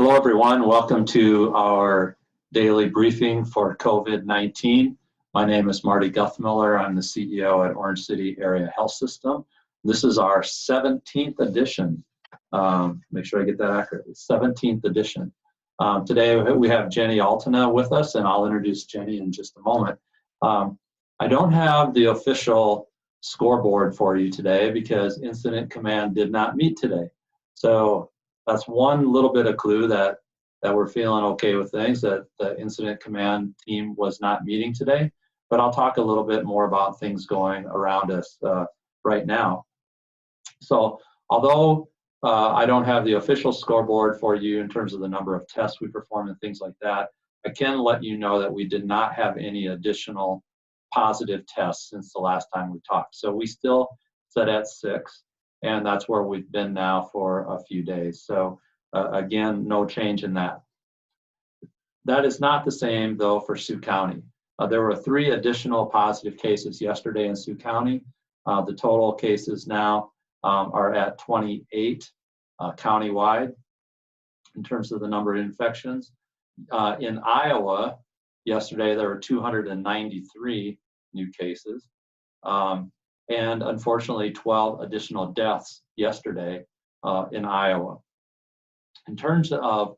Hello, everyone. Welcome to our daily briefing for COVID-19. My name is Marty Guthmiller. I'm the CEO at Orange City Area Health System. This is our 17th edition. Make sure I get that accurate. 17th edition. Today we have Jenny Altena with us, and I'll introduce Jenny in just a moment. I don't have the official scoreboard for you today because Incident Command did not meet today. So that's one little bit of clue that we're feeling okay with things, that the Incident Command team was not meeting today. But I'll talk a little bit more about things going around us right now. So although I don't have the official scoreboard for you in terms of the number of tests we performed and things like that, I can let you know that we did not have any additional positive tests since the last time we talked. So we still sit at 6. And that's where we've been now for a few days. So again, no change in that. That is not the same, though, for Sioux County. There were 3 additional positive cases yesterday in Sioux County. The total cases now are at 28 countywide in terms of the number of infections. In Iowa, yesterday there were 293 new cases. And unfortunately 12 additional deaths yesterday in Iowa. In terms of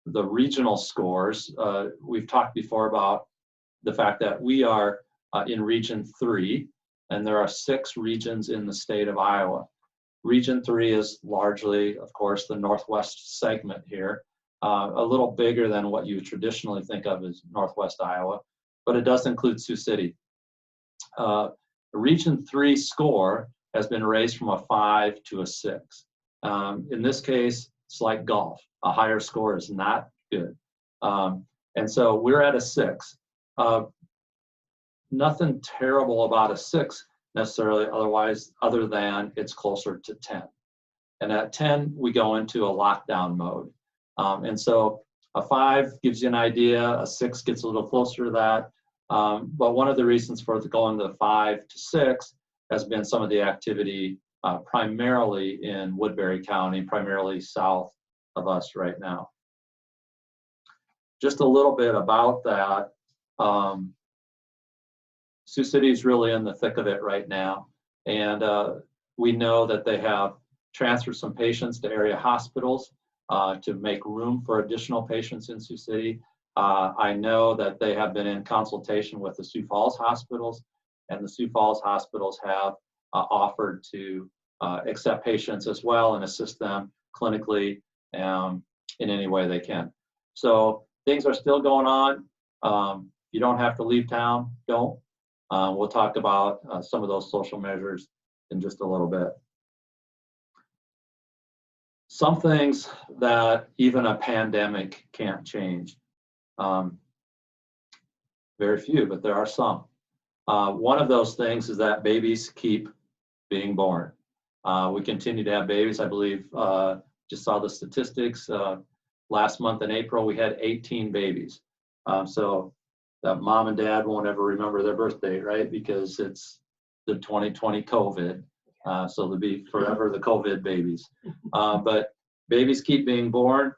the regional scores, we've talked before about the fact that we are in Region 3, and there are 6 regions in the state of Iowa. Region 3 is largely, of course, the northwest segment here, a little bigger than what you traditionally think of as northwest Iowa, but it does include Sioux City. Region 3 score has been raised from a 5 to a 6. In this case, it's like golf. A higher score is not good. And so we're at a 6. Nothing terrible about a 6 necessarily other than it's closer to 10. And at 10, we go into a lockdown mode. And so a 5 gives you an idea, a 6 gets a little closer to that. But one of the reasons for going to 5 to 6 has been some of the activity primarily in Woodbury County, primarily south of us right now. Just a little bit about that. Sioux City is really in the thick of it right now. And we know that they have transferred some patients to area hospitals to make room for additional patients in Sioux City. I know that they have been in consultation with the Sioux Falls hospitals, and the Sioux Falls hospitals have offered to accept patients as well and assist them clinically in any way they can. So things are still going on. You don't have to leave town, don't. We'll talk about some of those social measures in just a little bit. Some things that even a pandemic can't change. Very few, but there are some. One of those things is that babies keep being born. We continue to have babies. I believe, just saw the statistics. Last month in April, we had 18 babies. So that mom and dad won't ever remember their birthday, right? Because it's the 2020 COVID. So they'll be forever the COVID babies. But babies keep being born.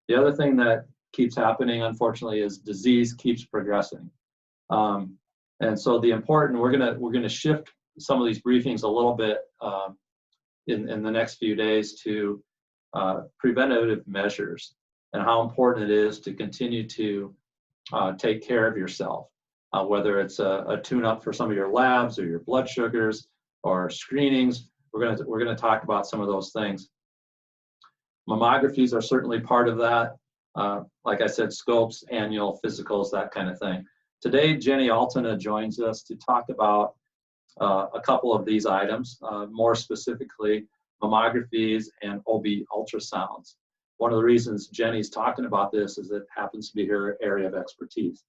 The other thing that keeps happening, unfortunately, is disease keeps progressing. And so we're gonna shift some of these briefings a little bit in the next few days to preventative measures and how important it is to continue to take care of yourself, whether it's a tune-up for some of your labs or your blood sugars or screenings. We're gonna talk about some of those things. Mammographies are certainly part of that. Like I said, scopes, annual physicals, that kind of thing. Today, Jenny Altena joins us to talk about a couple of these items, more specifically mammographies and OB ultrasounds. One of the reasons Jenny's talking about this is it happens to be her area of expertise.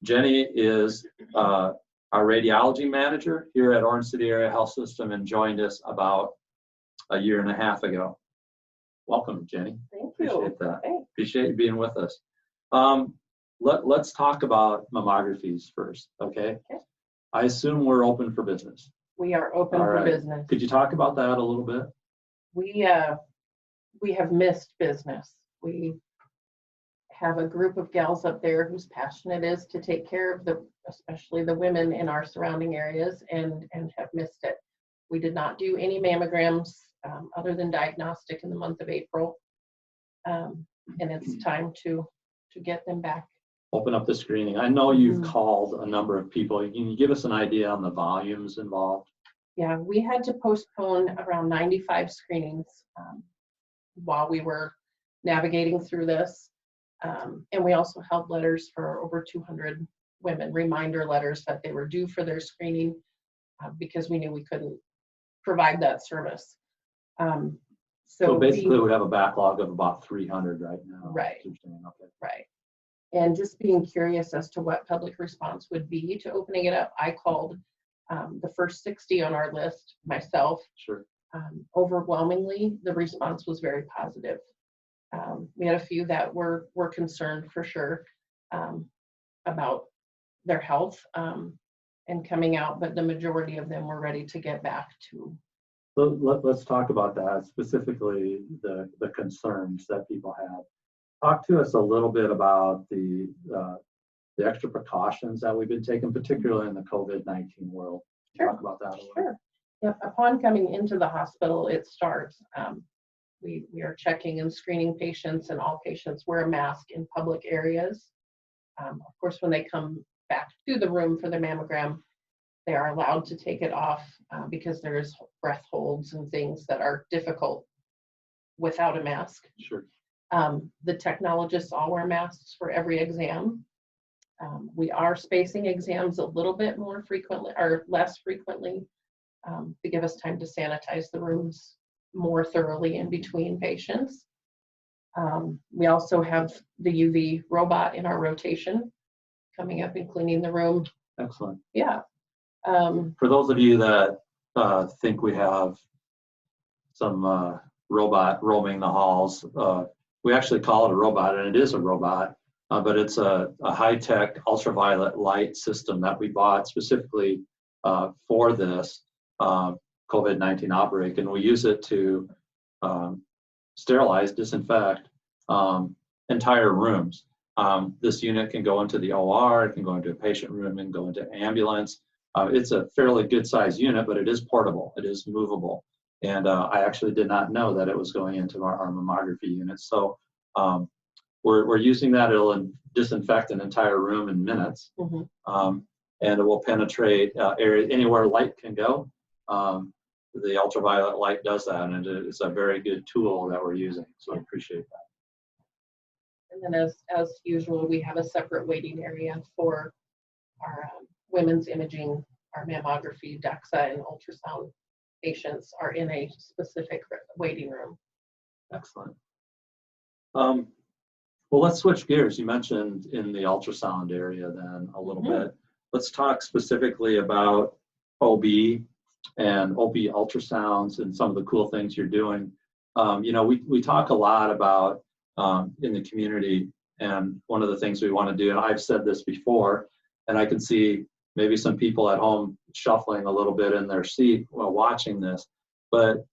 Jenny is our Radiology Manager here at Orange City Area Health System and joined us about a year and a half ago. Welcome, Jenny. Thank you. Appreciate that. Thanks. Appreciate you being with us. Let's talk about mammographies first, okay? Okay. I assume we're open for business. We are open All for right. business. Could you talk about that a little bit? We have missed business We have a group of gals up there whose passion it is to take care of especially the women in our surrounding areas, and have missed it. We did not do any mammograms other than diagnostic in the month of April, and it's time to get them back. Open up the screening. I know you've called a number of people. Can you give us an idea on the volumes involved? Yeah, we had to postpone around 95 screenings while we were navigating through this. And we also held letters for over 200 women, reminder letters that they were due for their screening because we knew we couldn't provide that service. So basically we have a backlog of about 300 right now. Right. Okay. Right. And just being curious as to what public response would be to opening it up, I called the first 60 on our list myself. Sure. Overwhelmingly, the response was very positive. We had a few that were concerned for sure about their health and coming out, but the majority of them were ready to get back to. So let's talk about that, specifically the concerns that people have. Talk to us a little bit about the extra precautions that we've been taking, particularly in the COVID-19 world. Sure. Talk about that a little. Sure. Yep. Upon coming into the hospital, it starts. We are checking and screening patients, and all patients wear a mask in public areas. Of course, when they come back to the room for their mammogram, they are allowed to take it off because there's breath holds and things that are difficult without a mask. Sure. The technologists all wear masks for every exam. We are spacing exams a little bit more frequently or less frequently to give us time to sanitize the rooms more thoroughly in between patients. We also have the UV robot in our rotation coming up and cleaning the room. Excellent. Yeah. For those of you that think we have some robot roaming the halls, we actually call it a robot, and it is a robot, but it's a high-tech ultraviolet light system that we bought specifically for this COVID-19 outbreak, and we use it to sterilize, disinfect entire rooms. This unit can go into the OR, it can go into a patient room, and go into ambulance. It's a fairly good-sized unit, but it is portable, it is movable. And I actually did not know that it was going into our mammography unit. So we're using that. It'll disinfect an entire room in minutes, and it will penetrate anywhere light can go. The ultraviolet light does that, and it's a very good tool that we're using. So I appreciate that. And then as usual, we have a separate waiting area for our women's imaging, our mammography, DEXA, and ultrasound patients are in a specific waiting room. Excellent. Well, let's switch gears. You mentioned in the ultrasound area then a little bit. Let's talk specifically about OB and OB ultrasounds and some of the cool things you're doing. We talk a lot about in the community, and one of the things we want to do, and I've said this before, and I can see maybe some people at home shuffling a little bit in their seat while watching this, but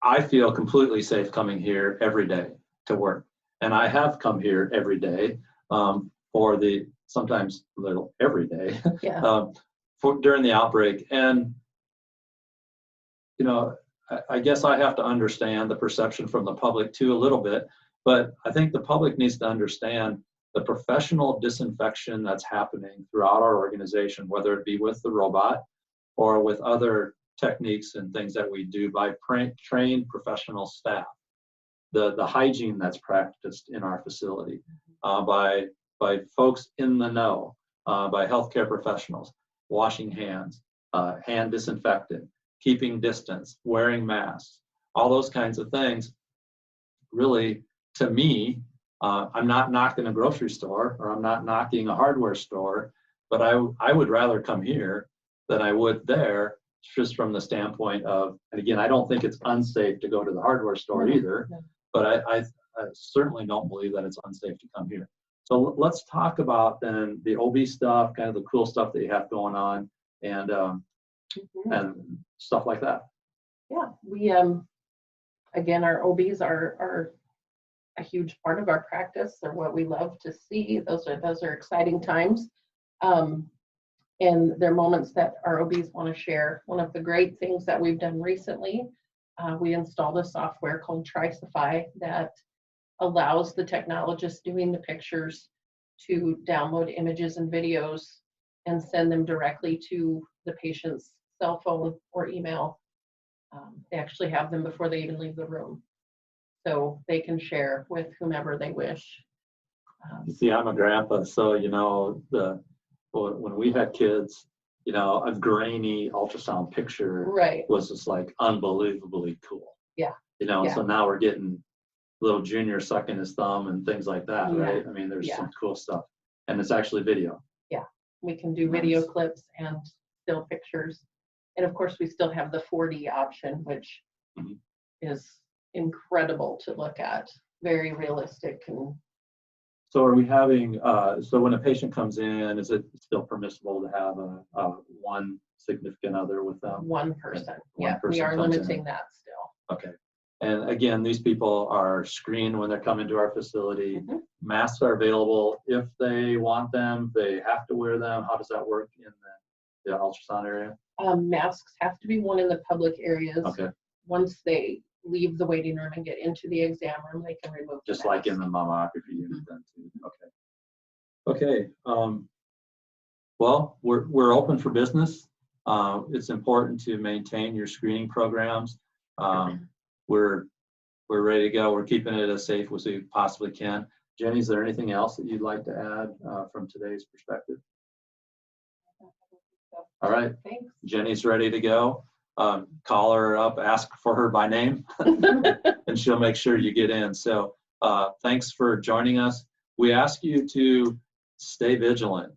I feel completely safe coming here every day to work. And I have come here every day for sometimes a little every day during the outbreak. And, I guess I have to understand the perception from the public too a little bit, but I think the public needs to understand the professional disinfection that's happening throughout our organization, whether it be with the robot or with other techniques and things that we do by trained professional staff. The hygiene that's practiced in our facility by folks in the know, by healthcare professionals, washing hands, hand disinfectant, keeping distance, wearing masks, all those kinds of things. Really, to me, I'm not knocking a grocery store or I'm not knocking a hardware store, but I would rather come here than I would there, just from the standpoint of, and again, I don't think it's unsafe to go to the hardware store either, but I certainly don't believe that it's unsafe to come here. So let's talk about then the OB stuff, kind of the cool stuff that you have going on, and stuff like that. Yeah, we again, our OBs are a huge part of our practice. They're what we love to see. Those are exciting times. And they're moments that our OBs want to share. One of the great things that we've done recently, we installed a software called Trisify that allows the technologist doing the pictures to download images and videos and send them directly to the patient's cell phone or email. They actually have them before they even leave the room, so they can share with whomever they wish. You see, I'm a grandpa, so you know, when we had kids, you know, a grainy ultrasound picture Right. was just like unbelievably cool. Yeah. You know, Yeah. so now we're getting little junior sucking his thumb and things like that, Yeah. right? I mean, there's Yeah. some cool stuff, and it's actually video. Yeah, we can do Nice. video clips and still pictures. And of course, we still have the 4D option, which Mhm. is incredible to look at, very realistic. And So are we having, so when a patient comes in, is it still permissible to have one significant other with them? one person. One Yeah, we person are comes limiting in. that still. Okay. And again, these people are screened when they're coming to our facility. Mhm. Masks are available if they want them. They have to wear them. How does that work in the ultrasound area? Masks have to be worn in the public areas. Okay. Once they leave the waiting room and get into the exam room, they can remove the Just like in mask. the mammography unit then too. Okay. Okay. Well, we're open for business. It's important to maintain your screening programs. We're ready to go. We're keeping it as safe as we possibly can. Jenny, is there anything else that you'd like to add from today's perspective? All right. Thanks. Jenny's ready to go. Call her up, ask for her by name, and she'll make sure you get in. So thanks for joining us. We ask you to stay vigilant,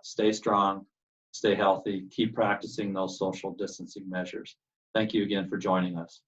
stay strong, stay healthy, keep practicing those social distancing measures. Thank you again for joining us.